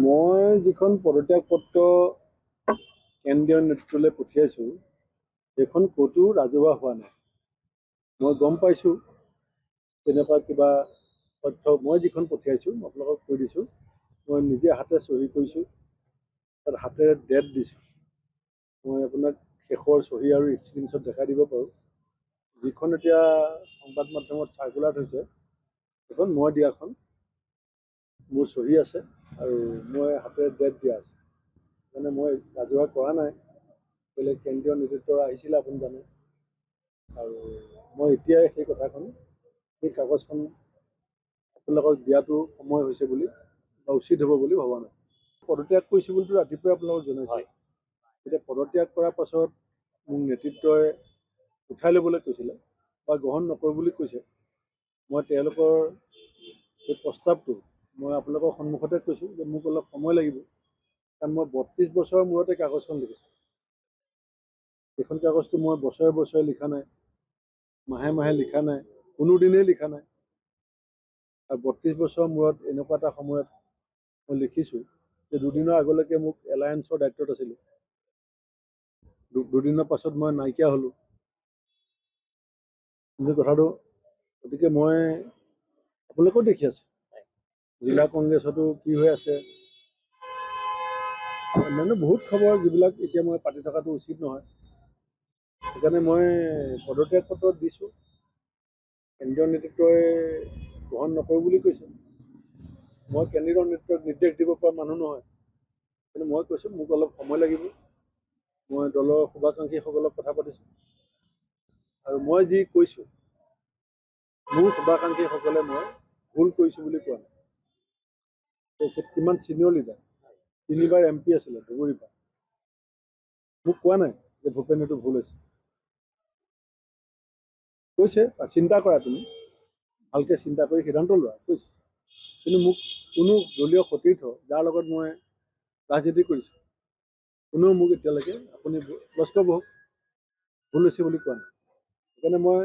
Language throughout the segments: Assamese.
মই যিখন পদত্যাগ পত্ৰ কেন্দ্ৰীয় নেতৃত্বলৈ পঠিয়াইছোঁ সেইখন ক'তো ৰাজহুৱা হোৱা নাই। মই গম পাইছোঁ তেনেকুৱা কিবা তথ্য মই যিখন পঠিয়াইছোঁ মই আপোনালোকক কৈ দিছোঁ। মই নিজে হাতে চহী কৰিছোঁ, তাত হাতেৰে ডেট দিছোঁ। মই আপোনাক শেষৰ চহী আৰু স্ক্ৰীনশ্বট দেখাই দিব পাৰোঁ। যিখন এতিয়া সংবাদ মাধ্যমত চাৰ্কুলাৰ হৈছে সেইখন মই দিয়াখন, মোৰ চহী আছে আৰু মই হাতেৰে ডেট দিয়া আছে। মানে মই ৰাজহুৱা কৰা নাই, বেলেগ কেন্দ্ৰীয় নেতৃত্ব আহিছিলে আপুনি জানে। আৰু মই এতিয়াই সেই কথাখন, সেই কাগজখন আপোনালোকক দিয়াটো সময় হৈছে বুলি বা উচিত হ'ব বুলি ভবা নাই। পদত্যাগ কৰিছোঁ বুলিতো ৰাতিপুৱাই আপোনালোকক জনাইছোঁ। এতিয়া পদত্যাগ কৰাৰ পাছত মোক নেতৃত্বই উঠাই ল'বলৈ কৈছিলে বা গ্ৰহণ নকৰোঁ বুলি কৈছে। মই তেওঁলোকৰ এই প্ৰস্তাৱটো মই আপোনালোকৰ সন্মুখতে কৈছোঁ যে মোক অলপ সময় লাগিব, কাৰণ মই ৩২ বছৰৰ মূৰতে কাগজখন লিখিছোঁ। এইখন কাগজটো মই বছৰে বছৰে লিখা নাই, মাহে মাহে লিখা নাই, কোনো দিনেই লিখা নাই। আৰু ৩২ বছৰৰ মূৰত এনেকুৱা এটা সময়ত মই লিখিছোঁ যে দুদিনৰ আগলৈকে মোক এলায়েন্সৰ দায়িত্বত আছিলোঁ, দুদিনৰ পাছত মই নাইকিয়া হ'লোঁ। কিন্তু কথাটো, গতিকে মই আপোনালোকেও দেখি আছে জিলা কংগ্ৰেছতো কি হৈ আছে, অন্যান্য বহুত খবৰ যিবিলাক এতিয়া মই পাতি থকাটো উচিত নহয়। সেইকাৰণে মই পদত্যাগ পত্ৰ দিছোঁ। কেন্দ্ৰীয় নেতৃত্বই গ্ৰহণ নকৰোঁ বুলি কৈছে। মই কেন্দ্ৰীয় নেতৃত্বক নিৰ্দেশ দিব পৰা মানুহ নহয়, কিন্তু মই কৈছোঁ মোক অলপ সময় লাগিব। মই দলৰ শুভাকাংক্ষীসকলক কথা পাতিছোঁ আৰু মই যি কৈছোঁ, মোৰ শুভাকাংক্ষীসকলে মই ভুল কৰিছোঁ বুলি কোৱা নাই। তেখেত কিমান ছিনিয়ৰ লিডাৰ, 3বাৰ MP আছিলে ধুবুৰীৰ পৰা। মোক কোৱা নাই যে ভূপেন এইটো ভুল হৈছে। কৈছে চিন্তা কৰা, তুমি ভালকৈ চিন্তা কৰি সিদ্ধান্ত লোৱা কৈছে। কিন্তু মোক কোনো দলীয় সতীৰ্থ যাৰ লগত মই ৰাজনীতি কৰিছোঁ, কোনেও মোক এতিয়ালৈকে আপুনি লস্কৰ বহক ভুল হৈছে বুলি কোৱা নাই। সেইকাৰণে মই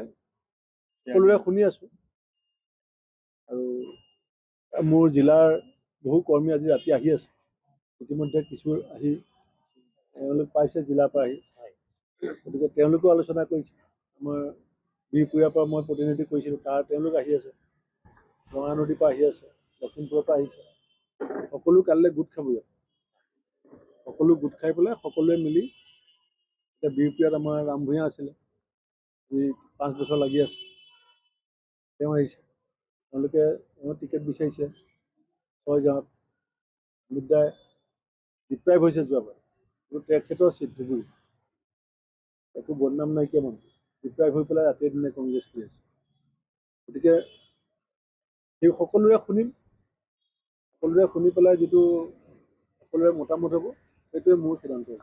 সকলোৰে শুনি আছোঁ। আৰু মোৰ জিলাৰ বহু কৰ্মী আজি ৰাতি আহি আছে, ইতিমধ্যে কিছু আহি তেওঁলোক পাইছে জিলাৰ পৰা আহি। গতিকে তেওঁলোকেও আলোচনা কৰিছে। আমাৰ বিহপুৰীয়াৰ পৰা মই প্ৰতিনিধি কৰিছিলোঁ, তেওঁলোক আহি আছে, ৰঙানদীৰ পৰা আহি আছে, লখিমপুৰৰ পৰা আহিছে। সকলো কালিলৈ গোট খাব ইয়াত, সকলো গোট খাই পেলাই সকলোৱে মিলি। এতিয়া বিহপুৰীয়াত আমাৰ ৰাম ভূঞা আছিলে, যি 5 বছৰ লাগি আছে, তেওঁ আহিছে। তেওঁলোকে টিকেট বিচাৰিছে 6 গাঁৱত। বিদ্যাই ডিপ্ৰাইভ হৈছে যোৱাবাৰ, কিন্তু তেখেতৰ চিট ধুবুৰী, একো বদনাম নাইকিয়া মানুহ, ডিপ্ৰাইভ হৈ পেলাই ৰাতিয়ে দিনে কংগ্ৰেছ কৰি আছে। গতিকে সেই সকলোৰে শুনিম, সকলোৰে শুনি পেলাই যিটো সকলোৰে মতামত হ'ব সেইটোৱে মোৰ সিদ্ধান্ত হ'ব।